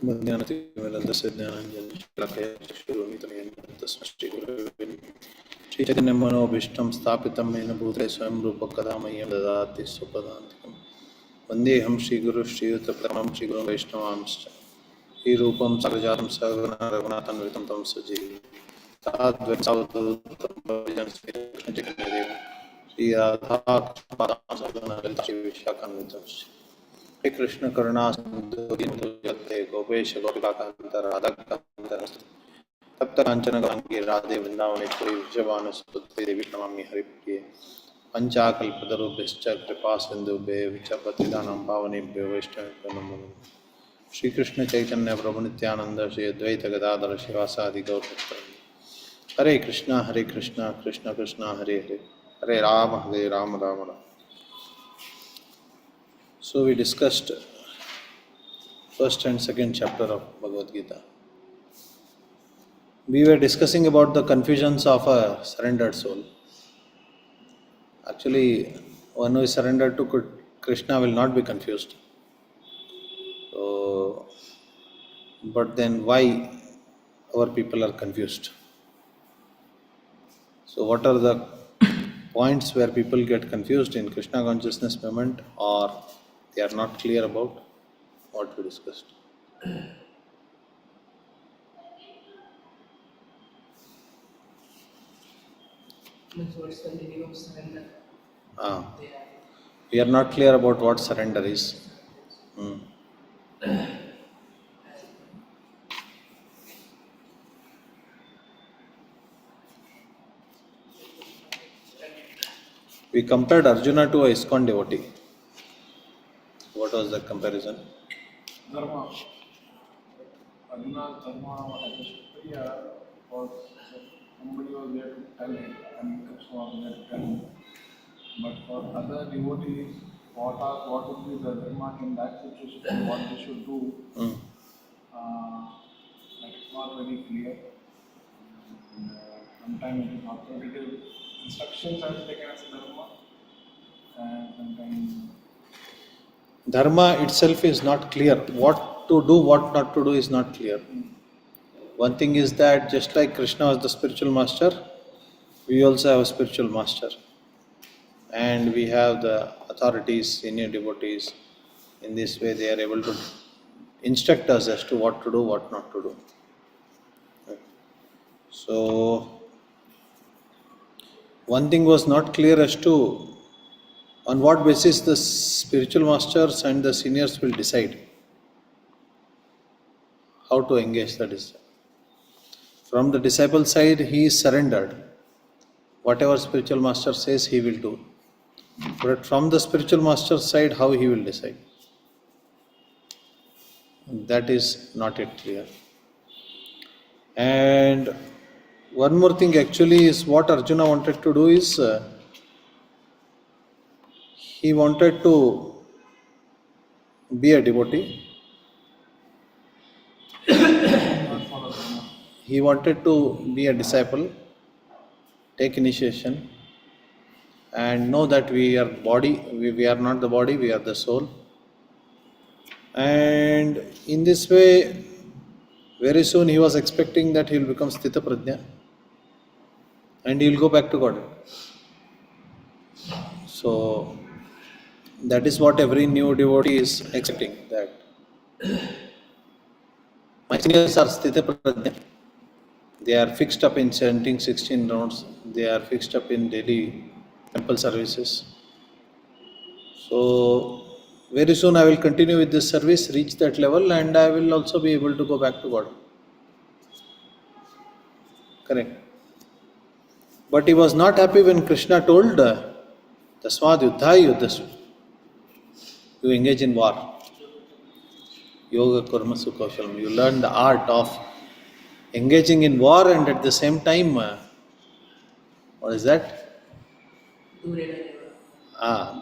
मध्यान्हतिमिरन्दस्य ज्ञानाञ्जनशलाकया चक्षुरुन्मिलितं तस्मै श्रीगुरवे नमः। श्रीचैतन्यमनोभीष्टं स्थापितं येन भूतले स्वयं रूपः कदा मह्यं ददाति स्वपदान्तिकं। वन्देऽहं श्रीगुरुं श्रीयुतपरमं श्रीगुरुं वैष्णवांश्च श्रीरूपं साग्रजातं सहगणा रघुनाथान्वितं तं सजीवं साद्वैतसावधूतं श्रीराधाकृष्णदेवं श्रीराधाकृष्णपादां श्रीविशाखान्वितं हे कृष्ण करुणा सिंधु दीनबंधु जगते गोपेश गोपिकांत राधाकांत तप्त कांचन गंगे राधे वृंदावनेश्वरी वृषभानुसुते देवी नमामि हरिप्रिये पंचाकल्पतरुभ्यश्च कृपा सिन्धुभ्यश्च पतितानां पावनेभ्यो वैष्णवेभ्यो नमो नमः। श्री कृष्ण चैतन्य प्रभु नित्यानंद श्री अद्वैत गदाधर शिवासादि गौरभक्तवृंद। हरे Krishna Krishna Krishna Hare Hare Hare Ram Ram Ram. So we discussed first and second chapter of Bhagavad Gita. We were discussing about the confusions of a surrendered soul. Actually, one who is surrendered to Krishna will not be confused. So, but then why our people are confused? So what are the points where people get confused in Krishna consciousness movement, or they are not clear about what we discussed? What's the meaning of surrender? We are not clear about what surrender is. We compared Arjuna to a ISKCON devotee. What was the comparison? Dharma. Arjuna's dharma was somebody was there to tell him, and Krishna was there to tell him. But for other devotees, what would be the dharma in that situation, what they should do, that is not very clear. Sometimes it is authoritative instructions are taken as dharma, and sometimes Dharma itself is not clear. What to do, what not to do is not clear. One thing is that just like Krishna was the spiritual master, we also have a spiritual master. And we have the authorities, senior devotees. In this way, they are able to instruct us as to what to do, what not to do. So, one thing was not clear as to on what basis the spiritual masters and the seniors will decide how to engage the disciple. From the disciple side, he is surrendered. Whatever spiritual master says, he will do. But from the spiritual master's side, how he will decide? That is not yet clear. And one more thing actually is what Arjuna wanted to do is he wanted to be a devotee. He wanted to be a disciple, take initiation, and know that we are body, we are not the body, we are the soul. And in this way, very soon he was expecting that he will become Sthita Prajna and he will go back to God. So that is what every new devotee is expecting, that my seniors are Sthita Prajna. They are fixed up in chanting 16 rounds. They are fixed up in daily temple services. So very soon I will continue with this service, reach that level, and I will also be able to go back to God. Correct. But he was not happy when Krishna told, Tasmad yuddha yuddhasu. You engage in war. Yoga kurmasu kaushalam. You learn the art of engaging in war, and at the same time, what is that?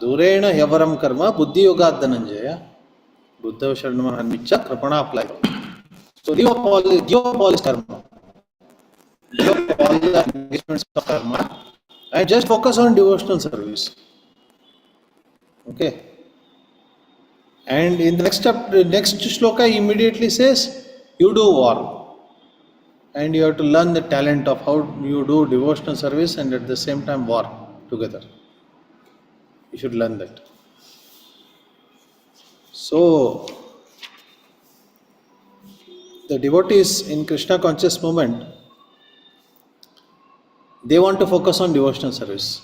Durena yavaram karma buddhi yoga dhananjaya buddha sharanam anmicha krapana apply. So give up all this karma. Give up all the engagements of karma and just focus on devotional service. Okay. And in the next shloka, he immediately says, you do war. And you have to learn the talent of how you do devotional service and at the same time war together. You should learn that. So, the devotees in Krishna conscious movement, they want to focus on devotional service.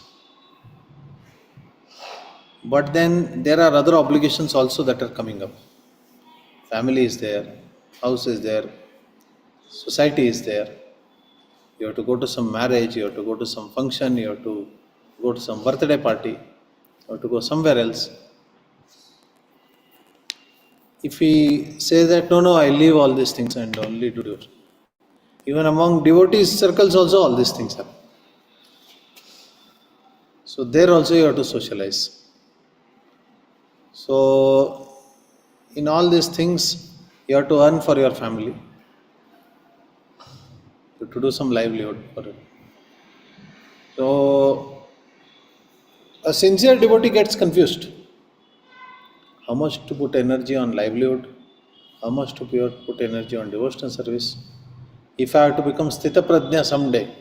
But then there are other obligations also that are coming up. Family is there, house is there, society is there. You have to go to some marriage, you have to go to some function, you have to go to some birthday party, you have to go somewhere else. If we say that no, I leave all these things and only do it. Even among devotees circles also all these things happen. So there also you have to socialize. So in all these things you have to earn for your family. You have to do some livelihood for it. So a sincere devotee gets confused. How much to put energy on livelihood? How much to put energy on devotional service? If I have to become Sthita Prajna someday,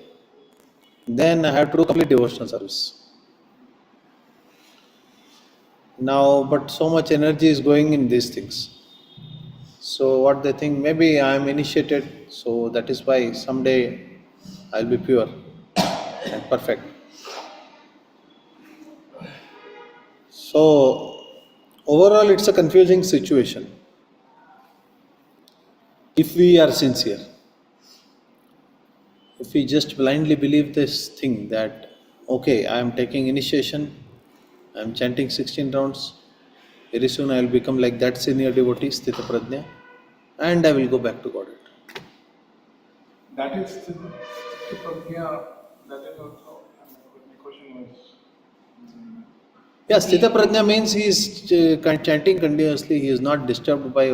then I have to do complete devotional service. Now, but so much energy is going in these things. So what they think, maybe I am initiated, so that is why someday I'll be pure and perfect. So overall it's a confusing situation. If we are sincere, if we just blindly believe this thing that, okay, I am taking initiation, I am chanting 16 rounds, very soon I will become like that senior devotee, Sthita Prajna, and I will go back to Godhead. That is the prajna. That is also my question was. Yeah, Sthita Prajna means he is chanting continuously, he is not disturbed by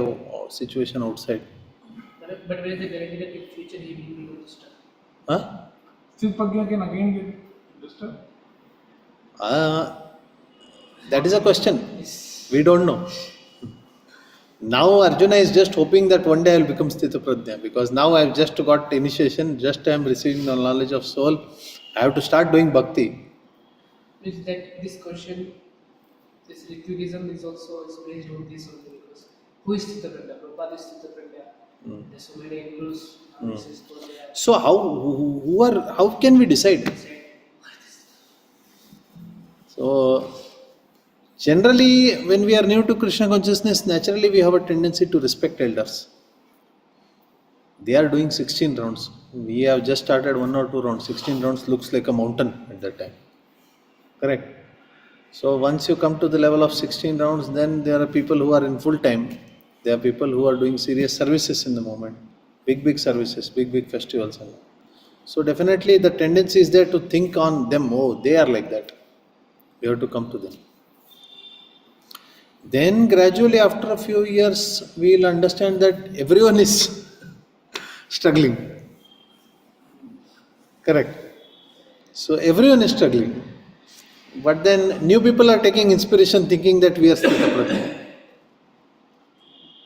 situation outside. But where is the guarantee that in future he will be not disturbed? Huh? Sthit prajna can again get disturbed. That is a question. We don't know. Now Arjuna is just hoping that one day I will become Sthita Prajna, because now I have just got initiation, just I am receiving the knowledge of soul. I have to start doing bhakti. Means that this question, this Ritvikism is also based on this only, because who is Sthita Prajna? Prabhupada is Sthita Prajna. There's so many gurus. This is what they are. So how can we decide? So generally, when we are new to Krishna consciousness, naturally we have a tendency to respect elders. They are doing 16 rounds. We have just started 1 or 2 rounds. 16 rounds looks like a mountain at that time. Correct. So once you come to the level of 16 rounds, then there are people who are in full time. There are people who are doing serious services in the moment. Big services, big festivals. And all. So definitely the tendency is there to think on them. Oh, they are like that. You have to come to them. Then gradually after a few years, we will understand that everyone is struggling. Correct. So everyone is struggling. But then new people are taking inspiration thinking that we are Sthita Prajna.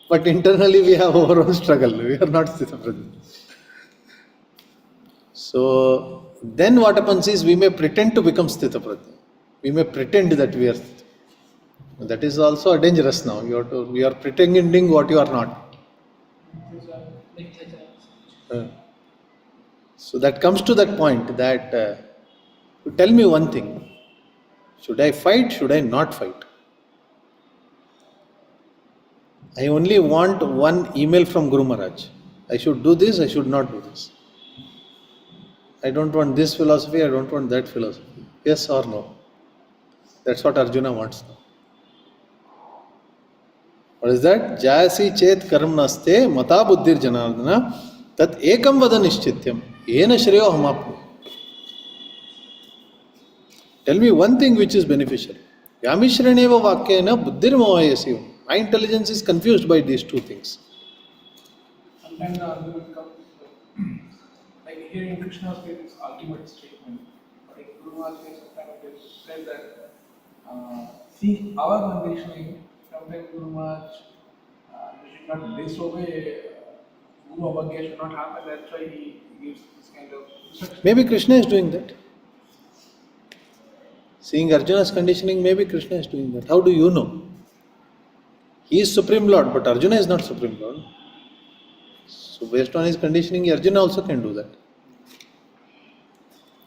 But internally we have our own struggle. We are not Sthita Prajna. So then what happens is we may pretend to become Sthita Prajna. We may pretend that we are Sthita. That is also dangerous now. You are pretending what you are not. So that comes to that point that tell me one thing. Should I fight? Should I not fight? I only want one email from Guru Maharaj. I should do this, I should not do this. I don't want this philosophy, I don't want that philosophy. Yes or no? That's what Arjuna wants now. What is that? Jayasi chet karam naste mata buddhir janardana tat ekam vada nishchityam yena shreyo hamapnu. Tell me one thing which is beneficial. Yamishraneva vakyena buddhir mohayasi. My intelligence is confused by these two things. Sometimes the argument comes like here in Krishna's case, it's ultimate statement. But in Guru Maharaj's case, sometimes it is said that see our conditioning sometimes too much. We should not disobey. Guru Abhagya should not happen. That's why he gives this kind of instruction. Maybe Krishna is doing that. Seeing Arjuna's conditioning, maybe Krishna is doing that. How do you know? He is Supreme Lord, but Arjuna is not Supreme Lord. So based on his conditioning, Arjuna also can do that.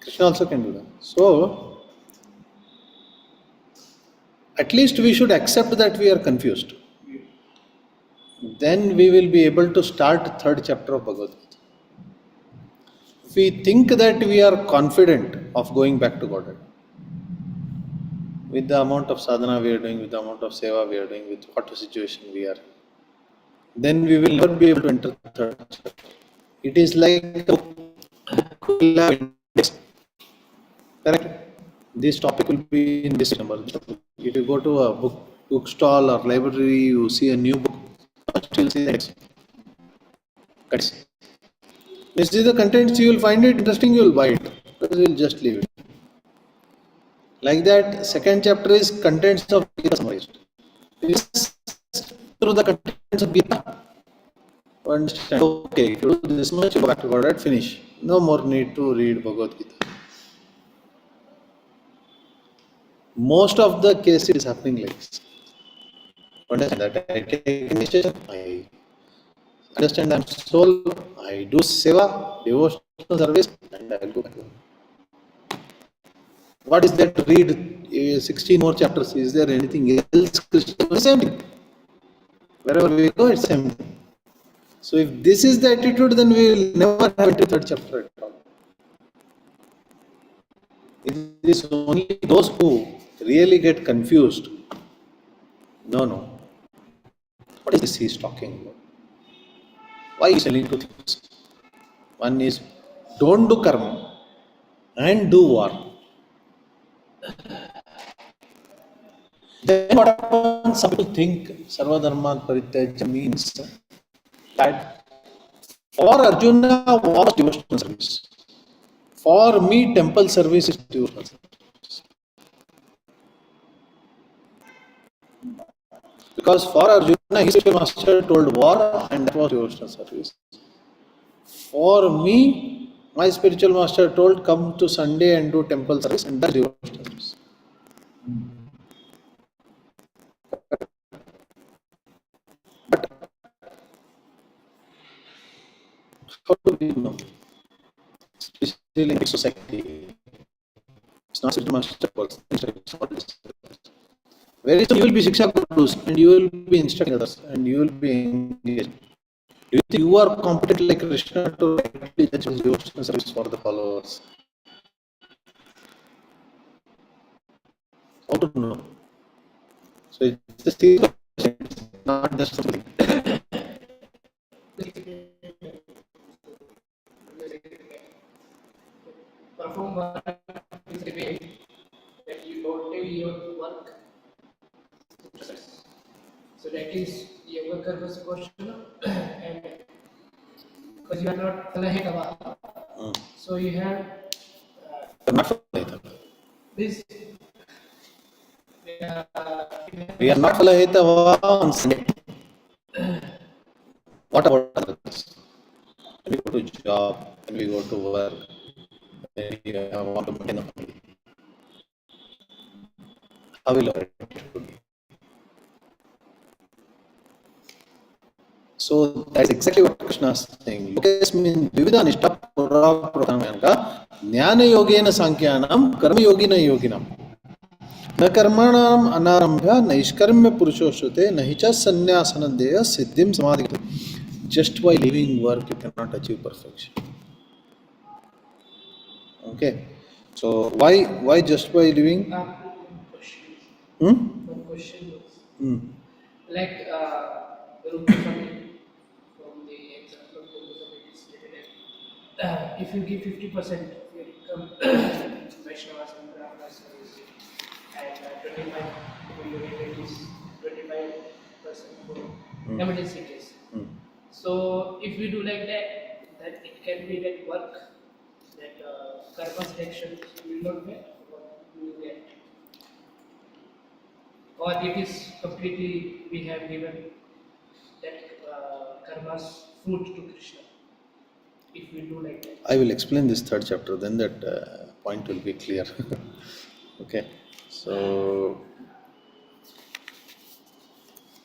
Krishna also can do that. So at least we should accept that we are confused. Then we will be able to start third chapter of Bhagavad Gita. If we think that we are confident of going back to Godhead, with the amount of sadhana we are doing, with the amount of seva we are doing, with what situation we are, then we will never be able to enter the third chapter. It is like a book will have index. Correct? This topic will be in this number. If you go to a bookstall or library, you see a new book, first you will see the index. Cuts. This is the contents, you will find it interesting, you will buy it. Because you will just leave it. Like that, second chapter is contents of Gita summarized. Just through the contents of Gita, you understand. Okay, if you do this much, you go back to Godhead, finish. No more need to read Bhagavad Gita. Most of the cases is happening like this. Understand that I take initiation, I understand I'm soul, I do seva, devotional service, and I will go back. What is there to read? 16 more chapters. Is there anything else? Krishna, same thing. Wherever we go, it's same thing. So if this is the attitude, then we will never have a third chapter at all. It is only those who really get confused. No. What is this he is talking about? Why is he telling two things? One is don't do karma and do war. Then what happens? Some people think Sarva Dharma Parityaja means that for Arjuna was devotional service. For me, temple service is devotional service. Because for Arjuna, his spiritual master told war and that was devotional service. For me, my spiritual master told come to Sunday and do temple service and that's devotional service. How do we know? Especially in society, it's not spiritual master calls. Very soon you will be Shiksha Gurus and you will be instructing others and you will be engaged. Do you think you are competent like Krishna to rightly judge his devotional service for the followers? How to know? So it's the serious question, it's not just something. Perform work is the way that you don't do your work. So that is your Karma's question, and because you are not Kalahitava, so you have Not for Lahita. this. We are not Lahita on Sunday. What about others? When we go to job, when we go to work, when we want to maintain a family, how will our attitude be? So that's exactly what Krishna is saying. Lokesmin vivida nishtha pura puratanka jnana yogena sankyanam karma yogina yoginam न कर्मणाम अनारंभ्य नैष्कर्म्य पुरुषोश्रुते नहि च संन्यासनदेय सिद्धिम समाधि. Just by leaving work, you cannot achieve perfection. Okay, so why just by leaving? Question. Hmm? One question was Hmm. like Rupa Swami, from the example of Rupa Swami, it is stated that if you give 50% of your income to Vaishnavas and Brahmanas service, and 25 for your relatives, 25% for emergency case. So if we do like that, then it can be that work, that karma's actions will not get what we will get. or it is completely we have given that karma's fruit to Krishna if we do like that. I will explain this third chapter, then that point will be clear. Okay, so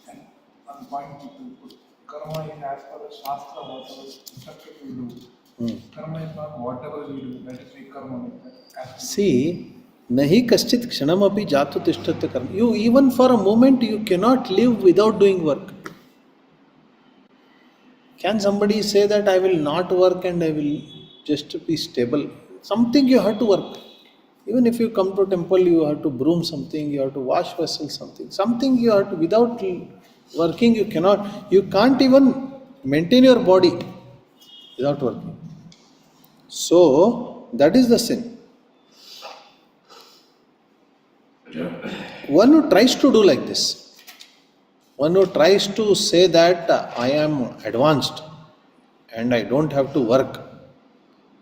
And one point to put, karma is as per the Shastra, whatever instructed we do. Karma is not whatever we do, that is we karma with that. As we see, nahi kaschit kshanamapi jato tishtate karma. You even for a moment you cannot live without doing work. Can somebody say that I will not work and I will just be stable? Something you have to work. Even if you come to temple, you have to broom something, you have to wash vessels, something you have to, without working, you can't even maintain your body without working. So, that is the sin. One who tries to do like this, one who tries to say that I am advanced and I don't have to work,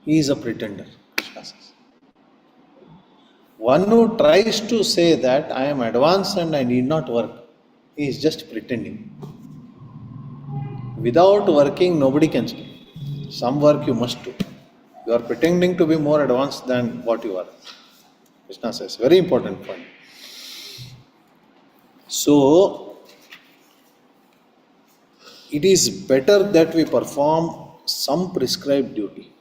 he is a pretender. Krishna says. One who tries to say that I am advanced and I need not work, he is just pretending. Without working, nobody can speak. Some work you must do. You are pretending to be more advanced than what you are. Krishna says, very important point. So, it is better that we perform some prescribed duty.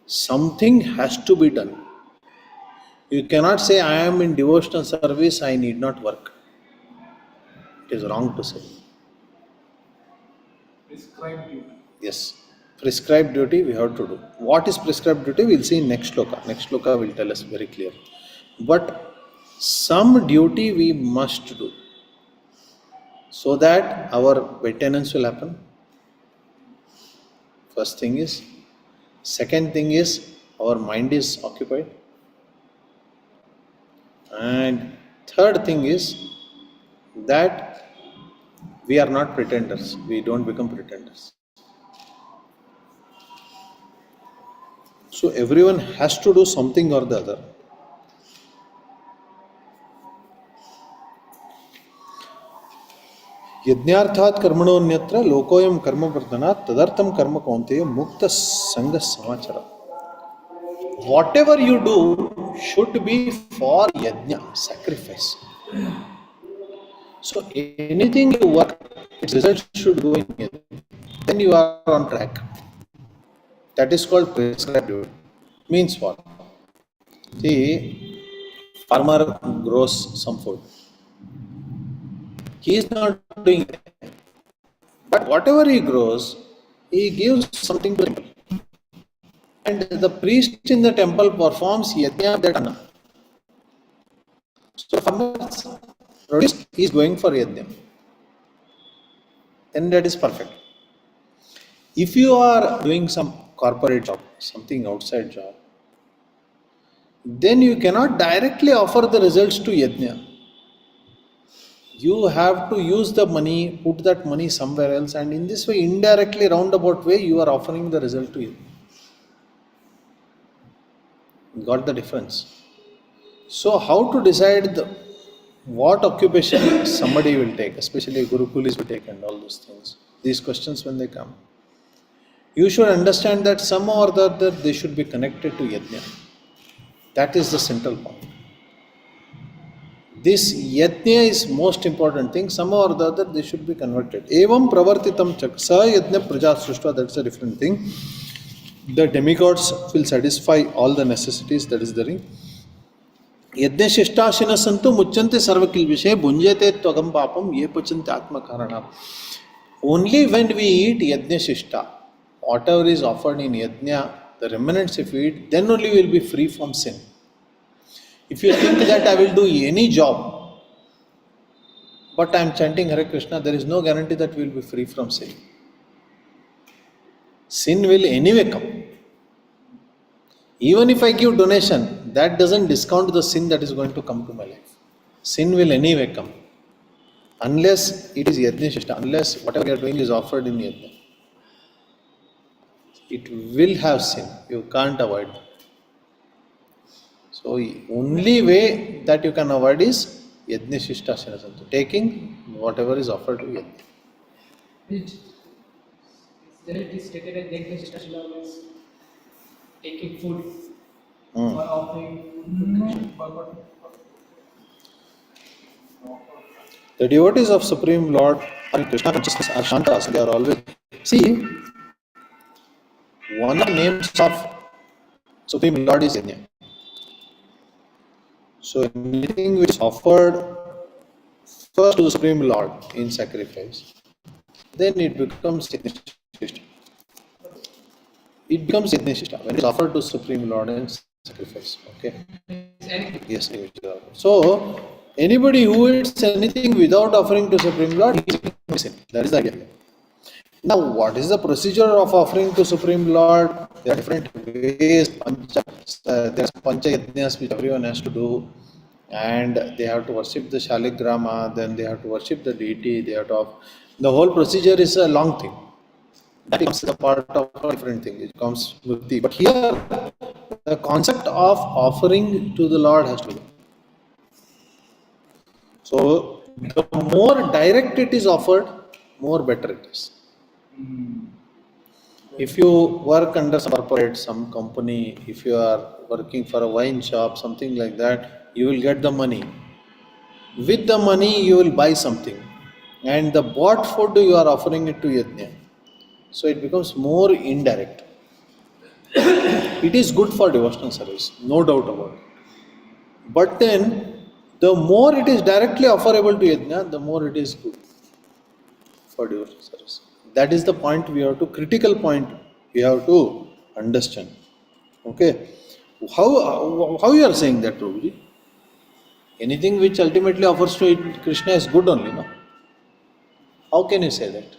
Something has to be done. You cannot say, I am in devotional service, I need not work. It is wrong to say. prescribe duty. Yes. Prescribed duty we have to do. What is prescribed duty? We will see in next shloka. Next shloka will tell us very clear. But some duty we must do so that our maintenance will happen. First thing is. Second thing is our mind is occupied. And third thing is that we are not pretenders. We don't become pretenders. So everyone has to do something or the other. यज्ञार्थात् कर्मणोऽन्यत्र लोकोऽयं कर्मवर्धनात् तदर्थं कर्म कौन्तेय मुक्त संग समाचर. Whatever you do should be for yajna, sacrifice. So anything you work, its result should go in yajna. Then you are on track. That is called prescribed duty. Means what? The farmer grows some food. He is not doing it. But whatever he grows, he gives something to the temple. And the priest in the temple performs yajna of that anna. So farmer produce, he is going for yajna. Then that is perfect. If you are doing some corporate job, something outside job, then you cannot directly offer the results to yajna. You have to use the money, put that money somewhere else, and in this way, indirectly, roundabout way, you are offering the result to you. Got the difference? So, how to decide what occupation somebody will take, especially Gurukulis will take, and all those things? These questions when they come, you should understand that somehow or the other they should be connected to yajna. That is the central point. This yajna is most important thing. Somehow or the other they should be converted. Evam pravartitam chak sa yajna praja sruštva. That's a different thing. The demigods will satisfy all the necessities. That is the ring. Yajna shishtasina santu mucchante sarvakil vishe bhunjate tvagam papam ye pachante atma karanam. Only when we eat yajna shishta, whatever is offered in yajna, the remnants if we eat, then only we will be free from sin. If you think that I will do any job, but I am chanting Hare Krishna, there is no guarantee that we will be free from sin. Sin will anyway come. Even if I give donation, that doesn't discount the sin that is going to come to my life. Sin will anyway come. Unless it is yajna shishta, unless whatever you are doing is offered in yajna. It will have sin. You can't avoid that. So only way that you can avoid is Yajna Shishtasana Santu. Taking whatever is offered to Yajna. Which then it is stated as Yajna Shishtasana means taking food or offering food to Krishna. The devotees of Supreme Lord and Krishna consciousness are Shantas. They are always. See, one of the names of Supreme Lord is Yajna. So anything which is offered first to the Supreme Lord in sacrifice, then it becomes Yajna. It becomes Yajna Shishta when it is offered to Supreme Lord in sacrifice. Okay. Yes. So anybody who eats anything without offering to Supreme Lord is sin. That is the idea. Now, what is the procedure of offering to Supreme Lord? There are different ways. There are Pancha Yajnas which everyone has to do, and they have to worship the Shaligrama, then they have to worship the deity, they have to. The whole procedure is a long thing. That becomes a part of a different thing. It comes mukti. But here, the concept of offering to the Lord has to be. So, the more direct it is offered, more better it is. If you work under some corporate, some company, if you are working for a wine shop, something like that, you will get the money. With the money, you will buy something. And the bought food, you are offering it to Yajna. So it becomes more indirect. It is good for devotional service, no doubt about it. But then, the more it is directly offerable to Yajna, the more it is good for devotional service. That is the point we have to, critical point we have to understand. Okay. How you are saying that, Prabhuji? Anything which ultimately offers to Krishna is good only, no? How can you say that?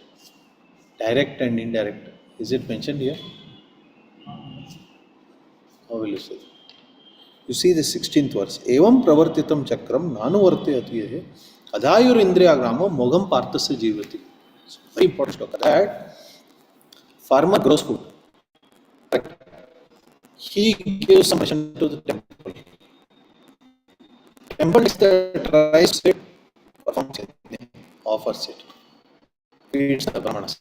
Direct and indirect. Is it mentioned here? How will you say that? You see the 16th verse. Evam pravartitam chakram nanuvartayati adayur indriyagramo mogam parthasya jivati. It's very important shloka. That farmer grows food. He gives some ration to the temple. Temple is the rice it, performs it, offers it, feeds the brahmanas.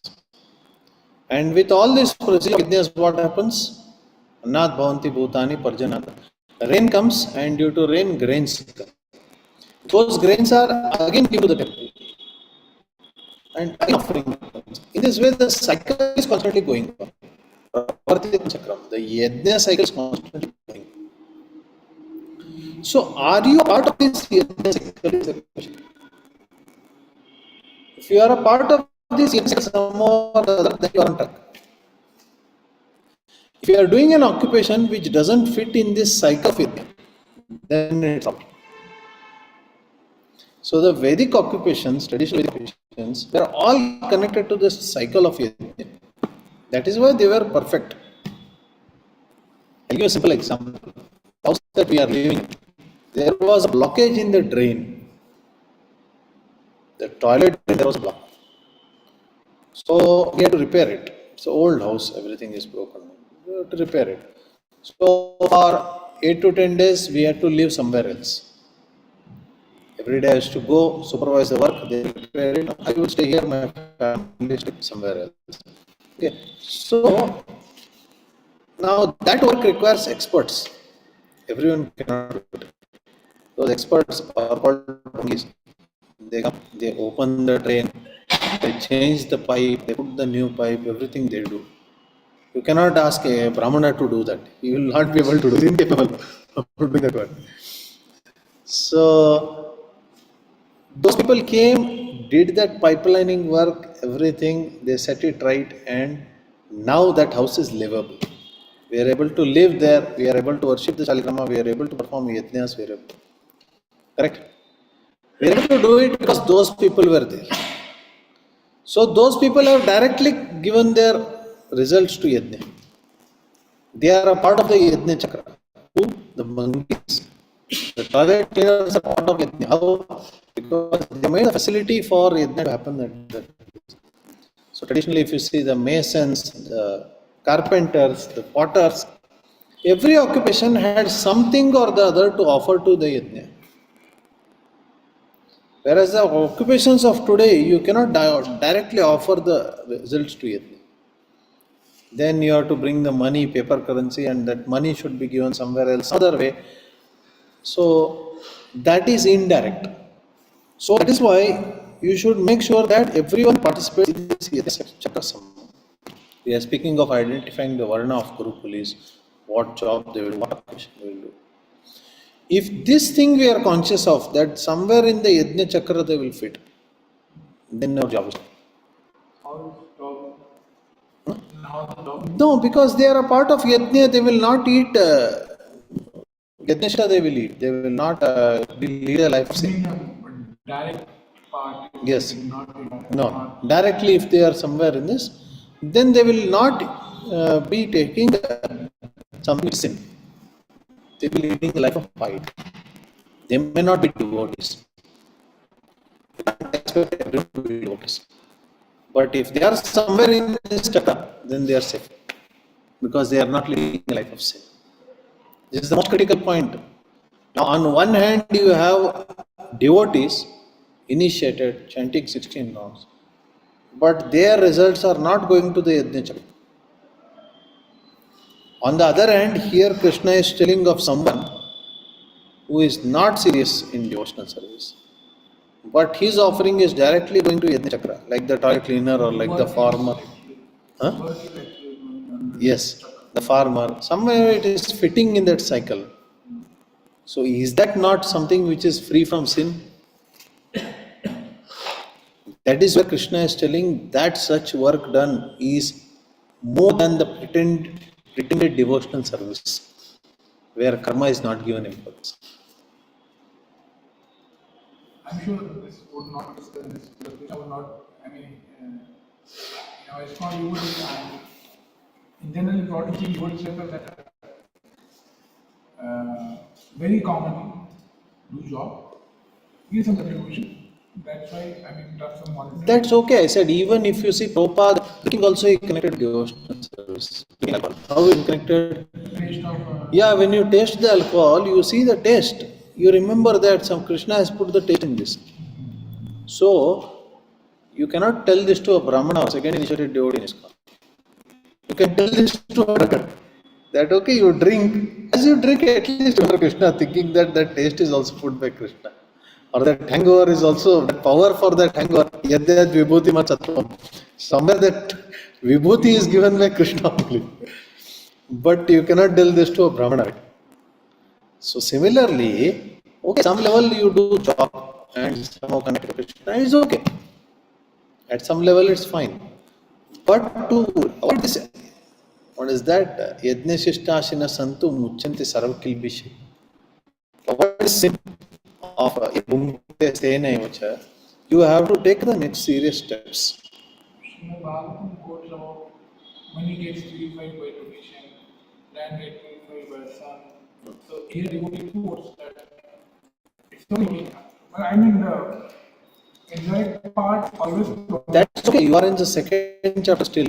And with all this procedures, what happens? Annat bhavanti bhutani parjanata. Rain comes, and due to rain, grains come. Those grains are again given to the temple. And again offering comes. In this way, the cycle is constantly going on. The yajna cycle is constantly going. So, are you a part of this yajna cycle? Is the question. If you are a part of this yajna cycle, some or other, then you are on track. If you are doing an occupation which doesn't fit in this cycle of yajna, then it's out. So the Vedic occupations, traditional Vedic occupations, they are all connected to this cycle of yajna. That is why they were perfect. I'll give you a simple example. The house that we are living in, there was a blockage in the drain. The toilet, there was a block. So we had to repair it. It's an old house, everything is broken. We have to repair it. So for 8 to 10 days, we had to live somewhere else. Every day I used to go supervise the work, they repair it. I would stay here, my family stay somewhere else. Okay. So now that work requires experts. Everyone cannot do it. Those experts are called police. They come, they open the drain, they change the pipe, they put the new pipe, everything they do. You cannot ask a Brahmana to do that. He will not be able to do it, incapable of doing that work. So those people came, did that pipelining work, everything, they set it right, and now that house is livable. We are able to live there, we are able to worship the Shaligrama, we are able to perform yajnas, we are able. Correct? We are able to do it because those people were there. So those people have directly given their results to yajna. They are a part of the yajna chakra. Who? The monkeys. The toilet cleaners are part of yajna. How? Because they made a facility for yajna to happen at that place. So traditionally, if you see the masons, the carpenters, the potters, every occupation had something or the other to offer to the yajna. Whereas the occupations of today, you cannot directly offer the results to it. Then you have to bring the money, paper currency, and that money should be given somewhere else, other way. So that is indirect. So that is why you should make sure that everyone participates in this chapter somehow. We are speaking of identifying the Varna of Gurukulis, what job they will, what occupation they will do. If this thing we are conscious of, that somewhere in the Yajna Chakra they will fit, then our job is. How is dog? How the dog? No, because they are a part of Yajna, they will not eat. Yajna they will eat. They will not lead a life of sin. Direct part. Yes. Not No. Directly, if they are somewhere in this, then they will not be taking some sin. They will be leading a life of piety. They may not be devotees. You can't expect everyone to be devotees. But if they are somewhere in this chakra, then they are safe. Because they are not leading a life of sin. This is the most critical point. Now, on one hand, you have devotees initiated chanting 16 rounds, but their results are not going to the Yajna Chakra. On the other hand, here Krishna is telling of someone who is not serious in devotional service, but his offering is directly going to Yajna Chakra, like the toilet cleaner or like the farmer. Huh? Work is actually going on. Yes, the farmer. Somewhere it is fitting in that cycle. So is that not something which is free from sin? That is where Krishna is telling that such work done is more than the pretended devotional service, where karma is not given importance. I'm sure this would not discuss this, because this would not, I mean, it's not you would, in general, prodigy, you would say that very commonly do job, give some contribution. That's why, I mean, that's some monetary. That's okay. I said, even if you see Prabhupada, drinking also he connected to devotional service. How is connected? Taste of, Yeah, when you taste the alcohol, you see the taste. You remember that some Krishna has put the taste in this. So, you cannot tell this to a Brahmana or second initiated devotee in ISKCON. You can tell this to a drunkard. That okay, you drink. As you drink, at least remember Krishna, thinking that that taste is also put by Krishna. Or that hangover is also, the power for that hangover, Yadyad Vibhuti Machatvam. Somewhere that Vibhuti is given by Krishna only. But you cannot tell this to a Brahmana. So similarly, okay, some level you do job and somehow connect to Krishna, it's okay. At some level it's fine. But to avoid this, what is that? Yajnashishtasina santu muchanti sarvakilbishi. Avoid this sin of bhumte sena evacha. You have to take the next serious steps. Srimad Bhagavatam quotes about money gets purified by donation, land gets purified by sun. So here devotee quotes that it's so unique. But I mean the indirect part always. That's okay, you are in the second chapter still.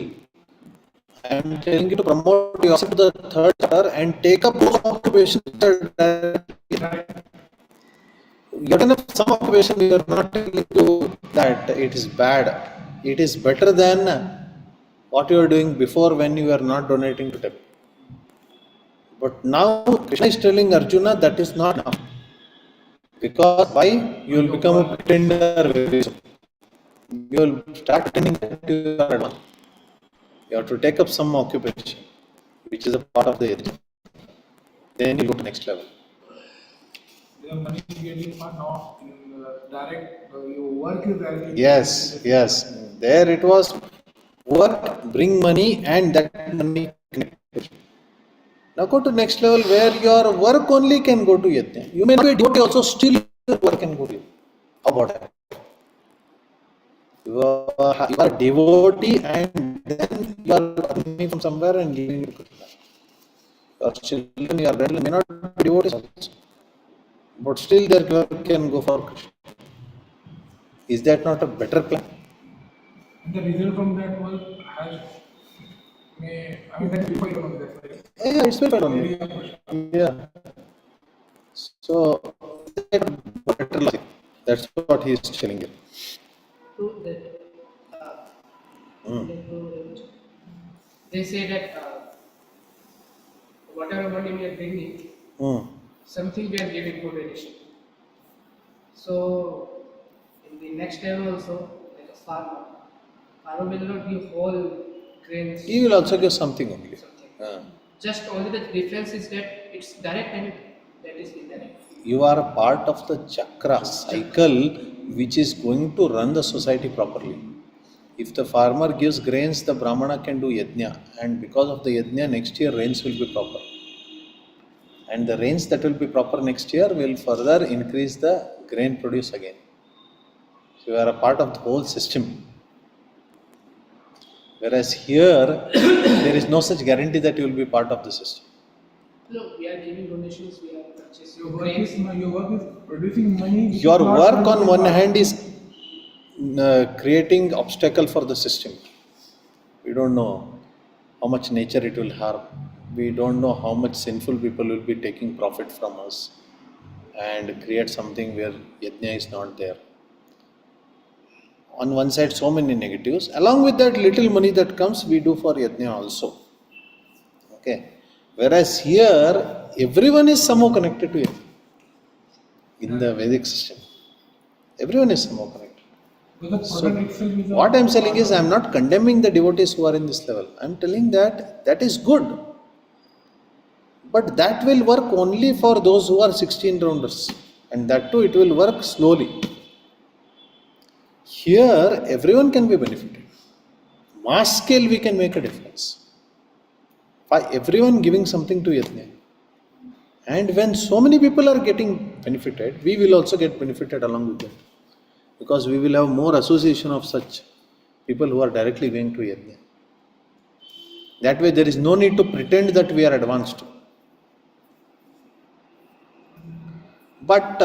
I am telling you to promote yourself to the third chapter and take up those occupations that you have done some occupation, we are not telling you that it is bad. It is better than what you are doing before when you are not donating to temple. But now Krishna is telling Arjuna that is not enough. Because why? You will become a pretender very soon. You will start pretending that you are advanced. You have to take up some occupation, which is a part of the yajna. Then you go to next level. The money is getting now in direct, your work is directly. Yes, yes. There it was work, bring money, and that money connected. Now go to next level where your work only can go to yajna. You may not be a devotee also, still your work can go to you. How about that? You are a devotee and then you are coming from somewhere and giving it to Krishna. Your children, your grandchildren may not be devotees also, but still their work can go for Krishna. Is that not a better plan? And the result from that work has, I mean, that's before you know that. Right? Yeah, it's better only. Yeah. So, better logic. That's what he is telling you. To that, like, they say that whatever money we are bringing, Hmm. something we are giving to donation. So in the next level also, like a farmer will not give whole grains. He will also give something only. Something. Ah. Just only the difference is that it's direct and that is indirect. You are a part of the chakra cycle which is going to run the society properly. If the farmer gives grains, the Brahmana can do yajna, and because of the yajna, next year rains will be proper. And the rains that will be proper next year will further increase the grain produce again. So you are a part of the whole system. Whereas here, there is no such guarantee that you will be part of the system. No, we are giving donations, we are purchasing Your work grains. is producing money. which Your is not work going on to one pass. hand is creating obstacle for the system. We don't know how much nature it will harm. We don't know how much sinful people will be taking profit from us and create something where yajna is not there. On one side, so many negatives. Along with that little money that comes, we do for yajna also. Okay. Whereas here, everyone is somehow connected to it in the Vedic system. Everyone is somehow connected. So the So, product itself is what I am saying is, I am not condemning the devotees who are in this level. I am telling that that is good. But that will work only for those who are 16 rounders. And that too, it will work slowly. Here, everyone can be benefited. Mass scale, we can make a difference. By everyone giving something to yajna. And when so many people are getting benefited, we will also get benefited along with them. Because we will have more association of such people who are directly going to yajna. That way, there is no need to pretend that we are advanced. But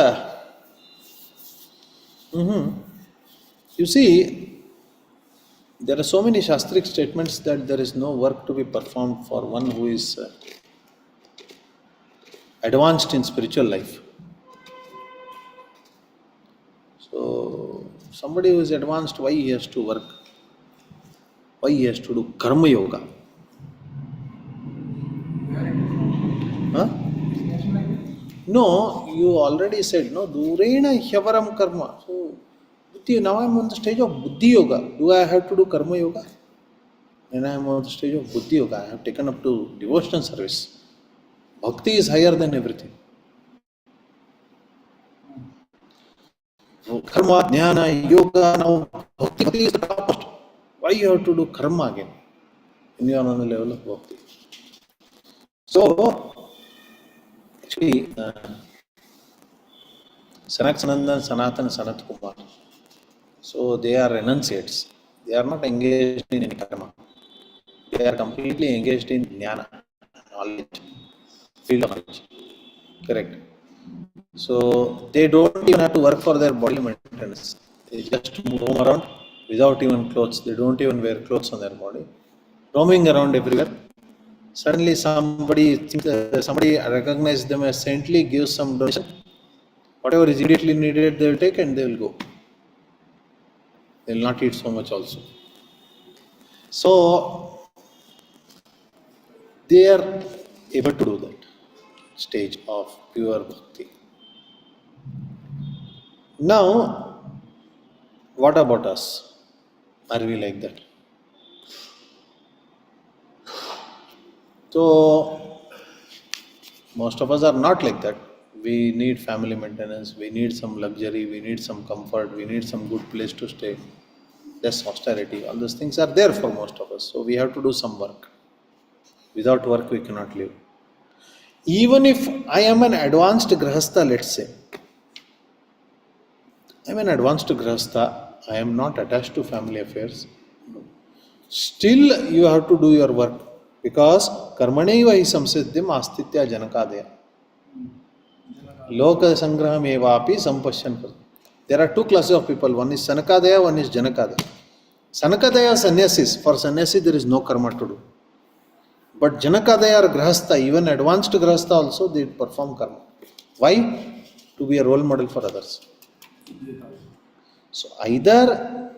you see, there are so many Shastric statements that there is no work to be performed for one who is advanced in spiritual life. So, somebody who is advanced, why he has to work? Why he has to do karma yoga? Huh? No, you already said, no, durena hyavaram karma. So, buddhi, now I am on the stage of buddhi yoga. Do I have to do karma yoga? When I am on the stage of buddhi yoga, I have taken up to devotional service. Bhakti is higher than everything. So, karma, jnana, yoga, now bhakti is the topmost. Why you have to do karma again? When you are on the level of bhakti. So, actually, Sanak Sanandan, Sanatan, Sanat Kumar. So they are renunciates. They are not engaged in any karma. They are completely engaged in jnana, knowledge, field of knowledge. Correct. So they don't even have to work for their body maintenance. They just move around without even clothes. They don't even wear clothes on their body. Roaming around everywhere. Suddenly somebody thinks somebody recognizes them as saintly, gives some donation. Whatever is immediately needed, they will take and they will go. They will not eat so much also. So they are able to do that stage of pure bhakti. Now, what about us? Are we like that? So, most of us are not like that. We need family maintenance, we need some luxury, we need some comfort, we need some good place to stay, less austerity. All those things are there for most of us. So, we have to do some work. Without work, we cannot live. Even if I am an advanced grahastha, let's say, I am an advanced grahastha, I am not attached to family affairs. Still, you have to do your work because karmaneva hi samsiddhim astitya janakadaya. Loka sangraham evapi sampashyan. There are two classes of people. One is Sanakadaya, one is Janakadaya. Sanakadaya sannyasis. For sannyasi, there is no karma to do. But Janakadaya or Grahastha, even advanced Grahastha also, they perform karma. Why? To be a role model for others. So either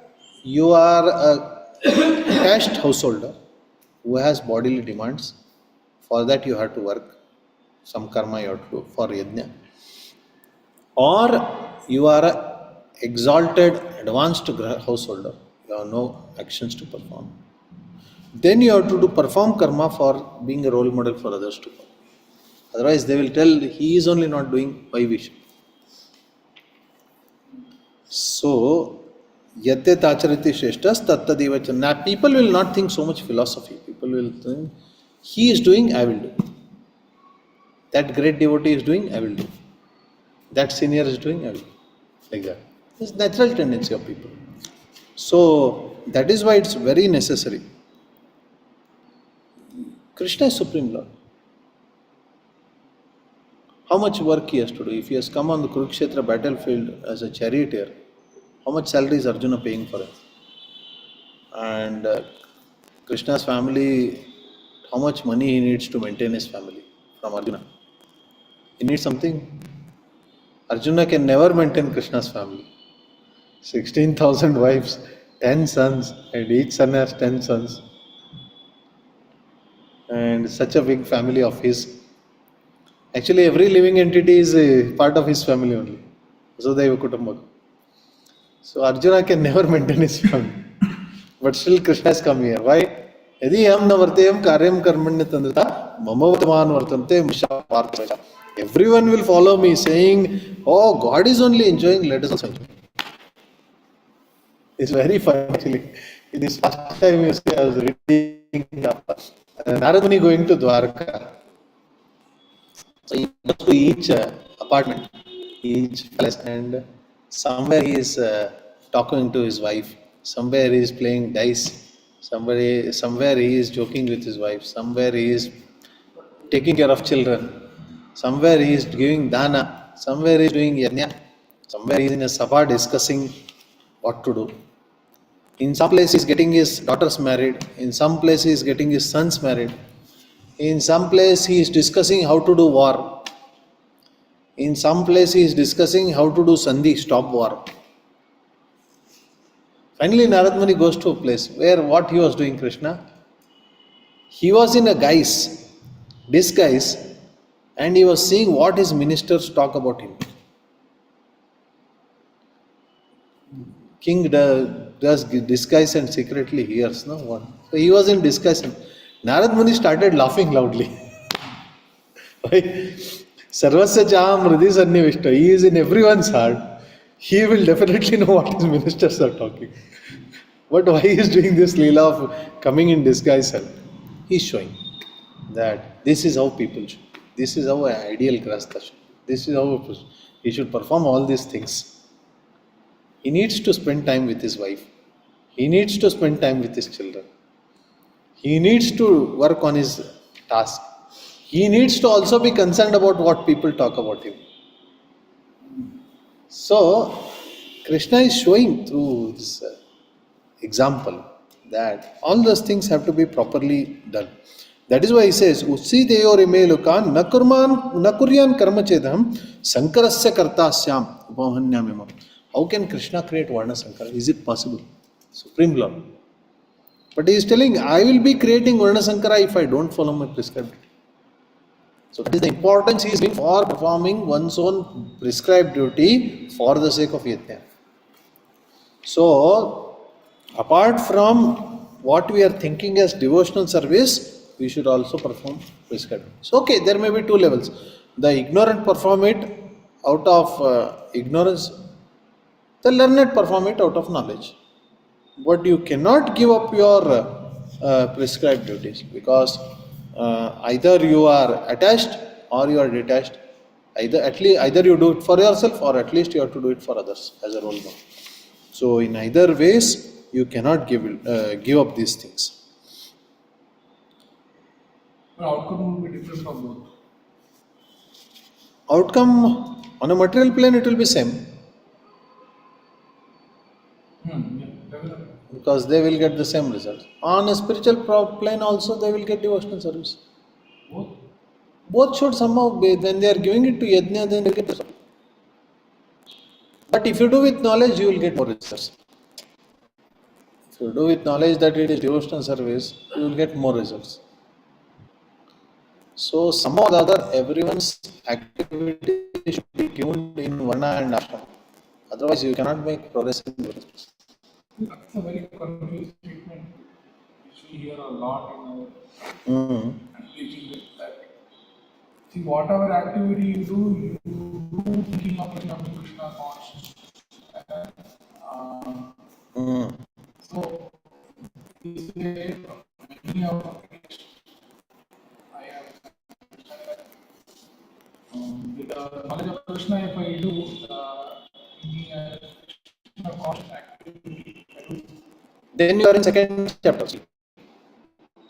you are a attached householder who has bodily demands, for that you have to work, some karma you have to do for yajna, or you are a exalted, advanced householder, you have no actions to perform. Then you have to do perform karma for being a role model for others to follow. Otherwise, they will tell he is only not doing, why we should. So, yatyat acharati shreshtas tattadiva cha. Now, people will not think so much philosophy. People will think, he is doing, I will do. That great devotee is doing, I will do. That senior is doing, I will do. Like that. It's natural tendency of people. So, that is why it's very necessary. Krishna is Supreme Lord. How much work he has to do? If he has come on the Kurukshetra battlefield as a charioteer, how much salary is Arjuna paying for it? And Krishna's family, how much money he needs to maintain his family from Arjuna? He needs something. Arjuna can never maintain Krishna's family. 16,000 wives, 10 sons, and each son has 10 sons. And such a big family of his. Actually, every living entity is a part of his family only. Vasudhaiva Kutumbakam. So Arjuna can never maintain his family. But still Krishna has come here. Why? Yadi ham na varteyam karyam karmanya tandrita mamavataman vartante misha partha. Everyone will follow me saying, oh, God is only enjoying, let us also enjoy. It's very funny actually. In this past time, I was reading Narad Muni going to Dwarka. So he goes to each apartment, each palace, and somewhere he is talking to his wife, somewhere he is playing dice, somewhere he is joking with his wife, somewhere he is taking care of children, somewhere he is giving dana, somewhere he is doing yajna, somewhere he is in a sabha discussing what to do. In some place he is getting his daughters married, in some place he is getting his sons married. In some place he is discussing how to do war. In some place he is discussing how to do sandhi, stop war. Finally Narad Muni goes to a place where what he was doing, Krishna? He was in a disguise, and he was seeing what his ministers talk about him. King does disguise and secretly hears, no one. So he was in disguise. Narad Muni started laughing loudly. Sarvasya Chaham Hridhi Sannivishta. He is in everyone's heart. He will definitely know what his ministers are talking. But why he is doing this leela of coming in disguise? He is showing that this is how people should. This is how an ideal grasta should. This is how he should perform all these things. He needs to spend time with his wife. He needs to spend time with his children. He needs to work on his task. He needs to also be concerned about what people talk about him. So, Krishna is showing through this example that all those things have to be properly done. That is why he says, Utsi deyo rime lukan nakuryan karma chedam sankarasya kartasyam upahanyamimam. How can Krishna create Varna Sankara? Is it possible? Supreme Lord. But he is telling, I will be creating Varna Sankara if I don't follow my prescribed duty. So that is the importance he is giving for performing one's own prescribed duty for the sake of yajna. So, apart from what we are thinking as devotional service, we should also perform prescribed duty. So, okay, there may be two levels. The ignorant perform it out of ignorance, the learned perform it out of knowledge. But you cannot give up your prescribed duties, because either you are attached or you are detached. Either you do it for yourself, or at least you have to do it for others as a role model. So in either ways, you cannot give up these things. The outcome will be different from both. Outcome on a material plane, it will be same, Yeah, definitely. because they will get the same result. On a spiritual plane also, they will get devotional service. Both. Both should somehow be, when they are giving it to yajna, then they get the result. But if you do with knowledge, you will get more results. If you do with knowledge that it is devotional service, you will get more results. So somehow or the other, everyone's activity should be tuned in Varna and Ashram. Otherwise, you cannot make progress in business. That's a very confused statement which we hear a lot in our Mm. teaching that see whatever activity you do thinking of Krishna consciousness. Uh, Mm. so this way many of I have with the knowledge of Krishna if I do thinking Krishna conscious activity I do Then you are in second chapter.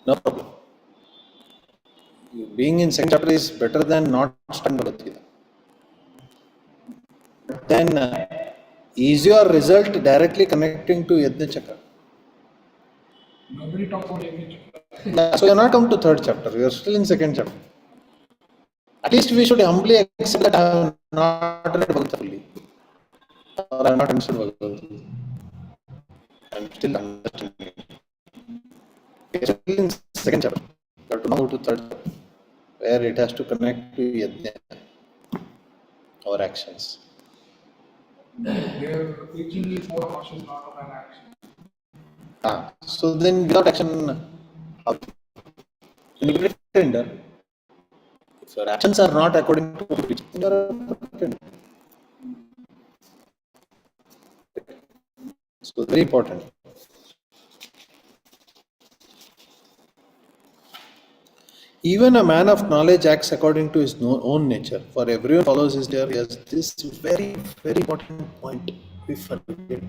No problem. Being in second chapter is better than not studying Bhagavad Gita. Then is your result directly connecting to Yajna Chakra? nobody talk about every So you are not come to third chapter. You are still in second chapter. At least we should humbly accept that I have not read Bhagavad Gita fully, or I have not understood Bhagavad Gita. I am still understanding. We are still in second chapter. You have to now go to third chapter, where it has to connect to Yajna, our actions. their preaching is more conscious not of an action. So then without action, how you will be a pretender. If your actions are not according to which you are a pretender. So very important. Even a man of knowledge acts according to his own nature. For everyone follows his nature. Yes, this very, very important point we forget.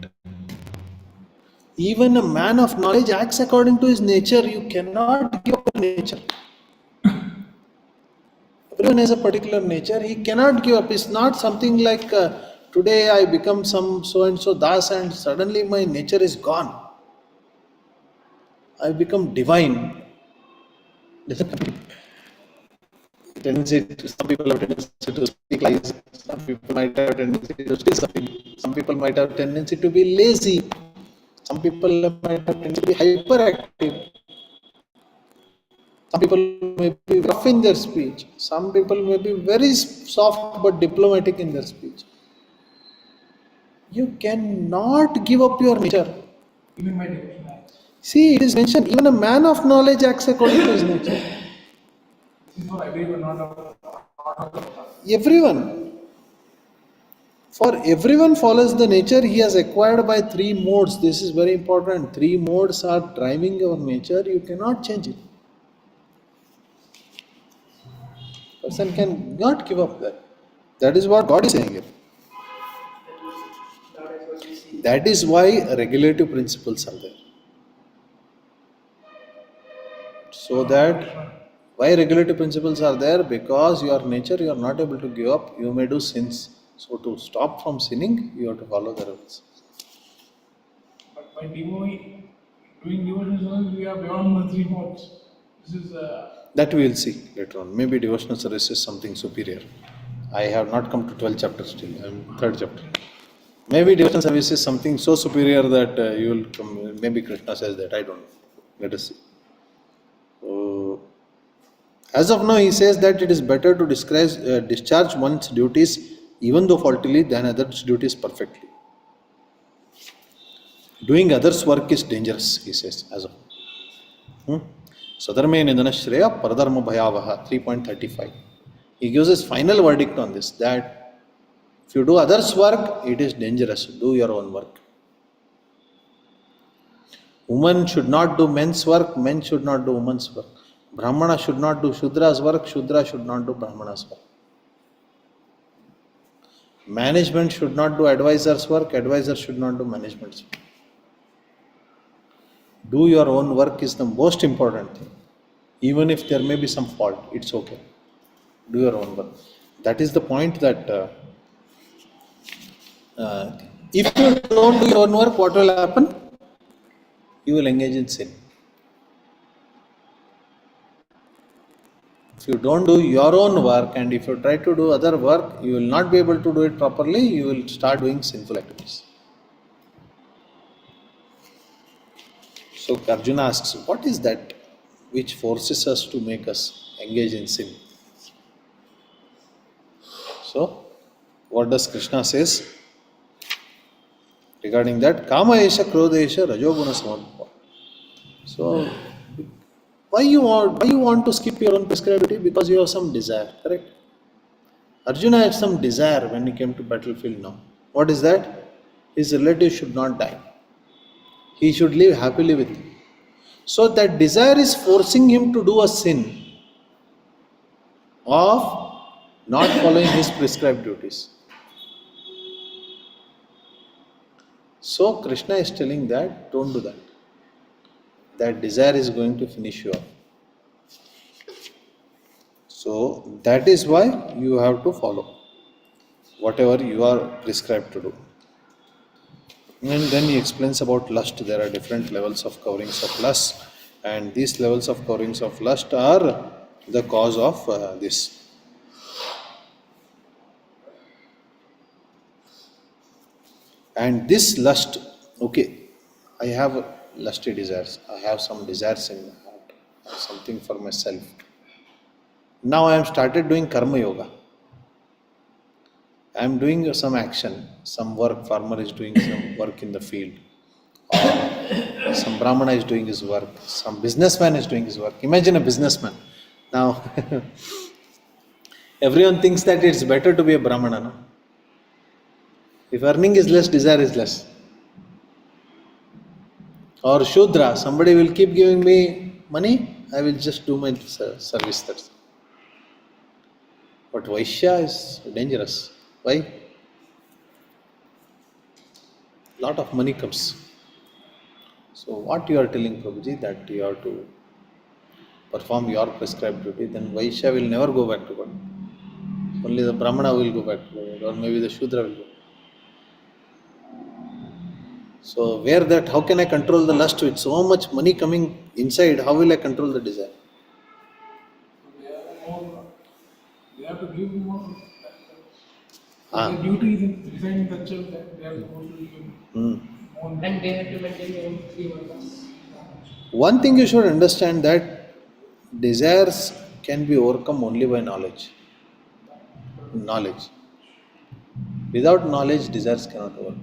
Even a man of knowledge acts according to his nature. You cannot give up your nature. Everyone has a particular nature. He cannot give up. It's not something like today I become some so and so das and suddenly my nature is gone. I become divine. Tendency to, some people have tendency to speak lies. Some people might have tendency to steal something. Some people might have tendency to be lazy. Some people might have tendency to be hyperactive. Some people may be rough in their speech. Some people may be very soft but diplomatic in their speech. You cannot give up your nature. Even my devotion acts. See, it is mentioned, even a man of knowledge acts according to his nature. This is for everyone, not of Everyone. For everyone follows the nature he has acquired by three modes. This is very important. Three modes are driving our nature. You cannot change it. Person cannot give up that. That is what God is saying here. That is what we see. That is why regulative principles are there. So that why regulative principles are there? Because your nature you are not able to give up. You may do sins. So to stop from sinning, you have to follow the rules. But by doing devotional service, we are beyond the three modes. This is That we will see later on. Maybe devotional service is something superior. I have not come to 12th chapter still. I am third chapter. Maybe devotional service is something so superior that you will come. Maybe Krishna says that. I don't know. Let us see. So, as of now, he says that it is better to discharge one's duties even though faultily than others' duties perfectly. Doing others' work is dangerous, he says, as of now. Sadharme nidana shreya paradharma bhayavaha 3.35. He gives his final verdict on this, that if you do others' work, it is dangerous. Do your own work. Women should not do men's work, men should not do women's work. Brahmana should not do Shudra's work, Shudra should not do Brahmana's work. Management should not do advisor's work, advisor should not do management's work. Do your own work is the most important thing. Even if there may be some fault, it's okay. Do your own work. That is the point that if you don't do your own work, what will happen? You will engage in sin. If you don't do your own work and if you try to do other work, you will not be able to do it properly, you will start doing sinful activities. So Arjuna asks, what is that which forces us to make us engage in sin? So, what does Krishna says regarding that? Kama esha krodha esha rajoguna samadbhava. So, why you want to skip your own prescribed duty? Because you have some desire, correct? Arjuna had some desire when he came to battlefield now. What is that? His relative should not die. He should live happily with him. So that desire is forcing him to do a sin of not following his prescribed duties. So Krishna is telling that don't do that. That desire is going to finish you off. So that is why you have to follow whatever you are prescribed to do. And then he explains about lust. There are different levels of coverings of lust, and these levels of coverings of lust are the cause of this. And this lust, okay, I have lusty desires. I have some desires in my heart, something for myself. Now I am started doing karma yoga. I am doing some action, some work. Farmer is doing some work in the field, or some brahmana is doing his work. Some businessman is doing his work. Imagine a businessman. Now, everyone thinks that it's better to be a brahmana. No? If earning is less, desire is less. Or Shudra, somebody will keep giving me money, I will just do my service. That's. But Vaishya is dangerous. Why? Lot of money comes. So what you are telling Prabhuji, that you have to perform your prescribed duty, then Vaishya will never go back to God. Only the Brahmana will go back to God, or maybe the Shudra will go. So where that, how can I control the lust with so much money coming inside? How will I control the desire? They have to give more. Ah. The duty is in designing the church that they are supposed to give more. And they have to maintain their own free workers. One thing you should understand, that desires can be overcome only by knowledge. Knowledge. Without knowledge, desires cannot work.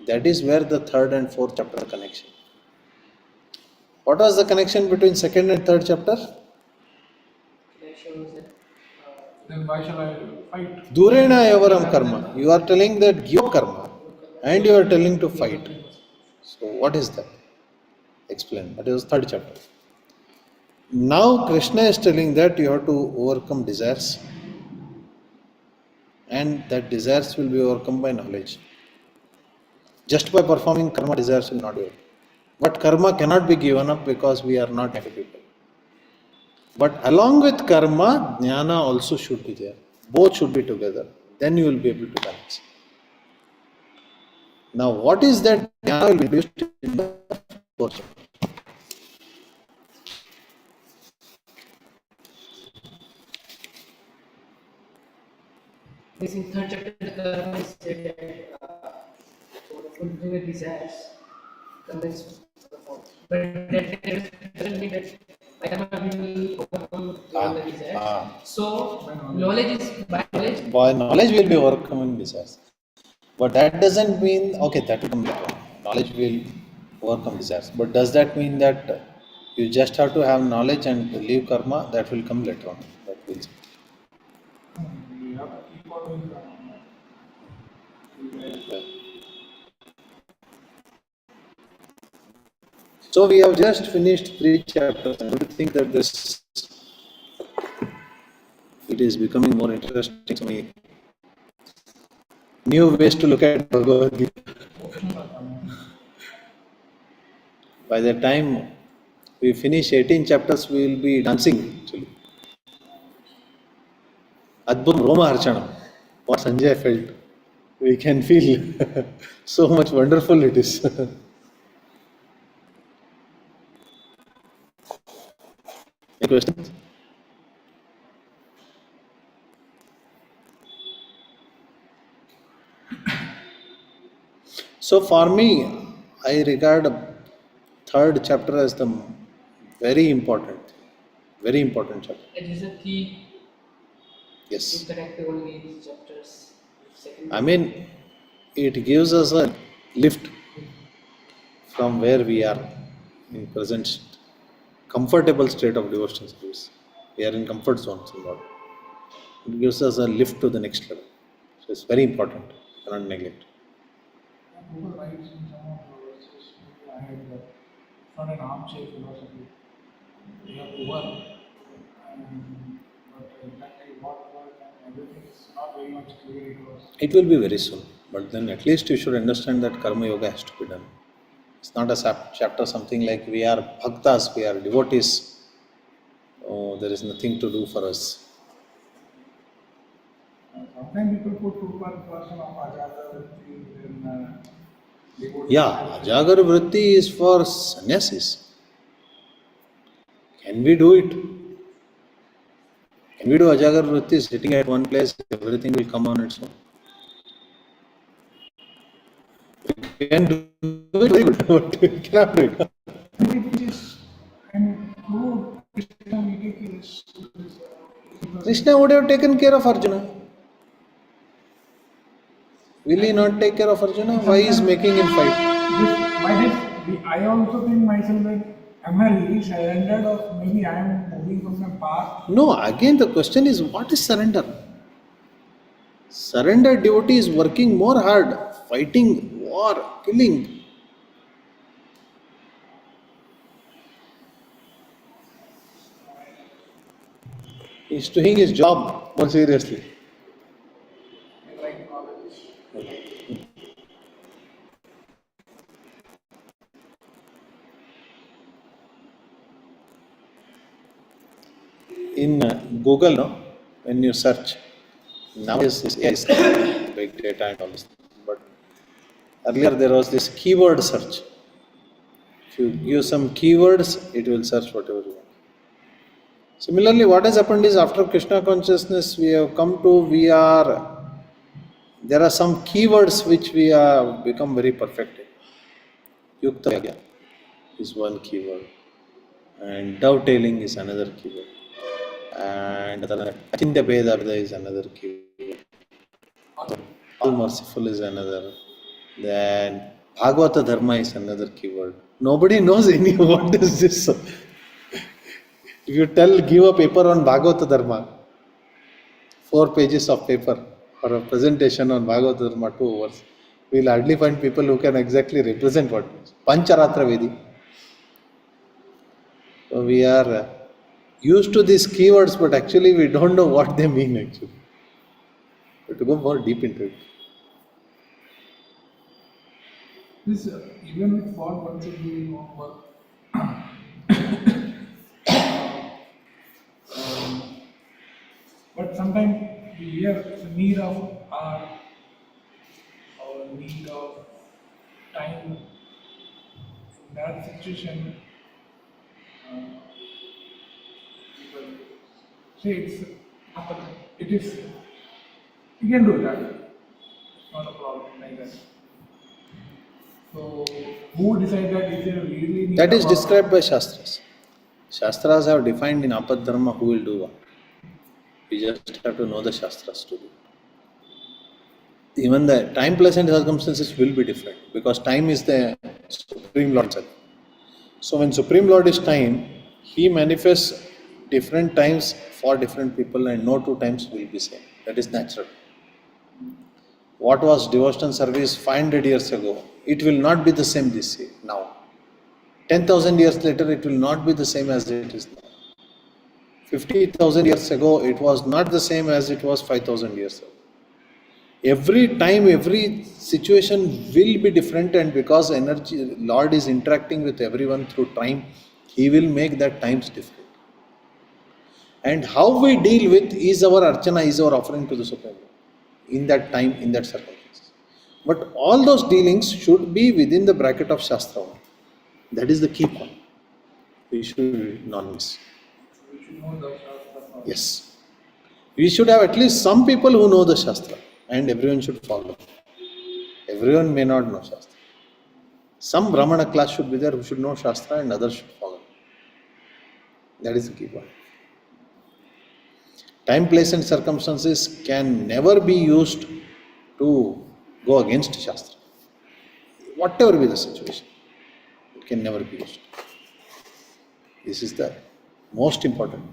That is where the third and fourth chapter connection. What was the connection between second and third chapter? Connection was that Then why shall I fight? Durena evaram karma. You are telling that give karma, and you are telling to fight. So what is that? Explain. That is third chapter. Now Krishna is telling that you have to overcome desires, and that desires will be overcome by knowledge. Just by performing karma, desires will not be overcome. But karma cannot be given up because we are not happy people. But along with karma, jnana also should be there. Both should be together. Then you will be able to balance. Now, what is that jnana will be introduced in the fourth chapter? this in third chapter, the karma is said that for fulfilling the desires, karma is performed. But that doesn't mean that by karma we will overcome all the desires. So knowledge is by knowledge. By knowledge we will be overcoming desires. But that doesn't mean, okay, that will come later on. Knowledge will overcome desires. But does that mean that you just have to have knowledge and leave karma? That will come later on. That will. You have to keep on doing karma. So we have just finished 3 chapters. I don't think that this, it is becoming more interesting to me. New ways to look at Bhagavad Gita. By the time we finish 18 chapters, we will be dancing actually. Adbhut Roma Harchanam. What Sanjay felt. We can feel so much wonderful it is. Any questions? So for me, I regard third chapter as the very important, chapter. It is a key to Yes. connect all these chapters. Second, I mean, it gives us a lift from where we are in present comfortable state of devotional service. We are in comfort zones in Lord. It gives us a lift to the next level. So it's very important. Cannot neglect. Google writes in some of the verses, maybe I had that. It's not an armchair philosophy. We have to work, but exactly what work and everything is not very much clear to us. It will be very soon. But then at least you should understand that Karma Yoga has to be done. It's not a chapter something like we are bhaktas, we are devotees. Oh, there is nothing to do for us. Sometimes people put Prabhupada's version of Ajata Vritti in devotee. Yeah, Ajagar Vritti is for sannyasis. Can we do it? Can we do Ajagar Vritti sitting at one place, everything will come on its own? We can do it very good, but we cannot do it. It is, and who Krishna ridiculous. Krishna would have taken care of Arjuna. Will he not take care of Arjuna? Why is making him fight? I also think myself that am I really surrendered or maybe I am moving from my path? No, again the question is what is surrender? Surrendered devotee is working more hard, fighting, war, killing. He's doing his job more seriously. Like knowledge. In Google, no, when you search, nowadays this AI is big data and all this. But earlier there was this keyword search. If you give some keywords, it will search whatever you want. Similarly, what has happened is after Krishna consciousness, we have come to, there are some keywords which we have become very perfect in. Yukta Yagya is one keyword, and dovetailing is another keyword, and Achintya Bheda is another keyword. All merciful is another. Then Bhagavata Dharma is another keyword. Nobody knows any what is this. If you give a paper on Bhagavata Dharma, 4 pages of paper for a presentation on Bhagavata Dharma, 2 hours, we will hardly find people who can exactly represent what it is. Pancharatra Vedi. So we are used to these keywords, but actually we don't know what they mean actually. We have to go more deep into it. This even with God one should do his own work. But sometimes we hear the need of our need of time. In that situation, people say it is you can do that. It's not a problem like that. So who decided that is there really need That is of described by Shastras. Shastras have defined in Apad Dharma who will do what. We just have to know the Shastras to do it. Even the time, place and circumstances will be different because time is the Supreme Lord itself. So when Supreme Lord is time, He manifests different times for different people and no 2 times will be same. That is natural. What was devotional service 500 years ago, it will not be the same this year, now. 10,000 years later, it will not be the same as it is now. 50,000 years ago, it was not the same as it was 5,000 years ago. Every time, every situation will be different, and because energy, Lord is interacting with everyone through time, He will make that times different. And how we deal with is our archana, is our offering to the Supreme Lord in that time, in that circumstances. But all those dealings should be within the bracket of Shastra. That is the key point. We should not miss. we should know the Shastra first. Yes. We should have at least some people who know the Shastra and everyone should follow. Everyone may not know Shastra. Some Brahmana class should be there who should know Shastra and others should follow. That is the key point. Time, place, and circumstances can never be used to go against Shastra. Whatever be the situation, it can never be used. This is the most important.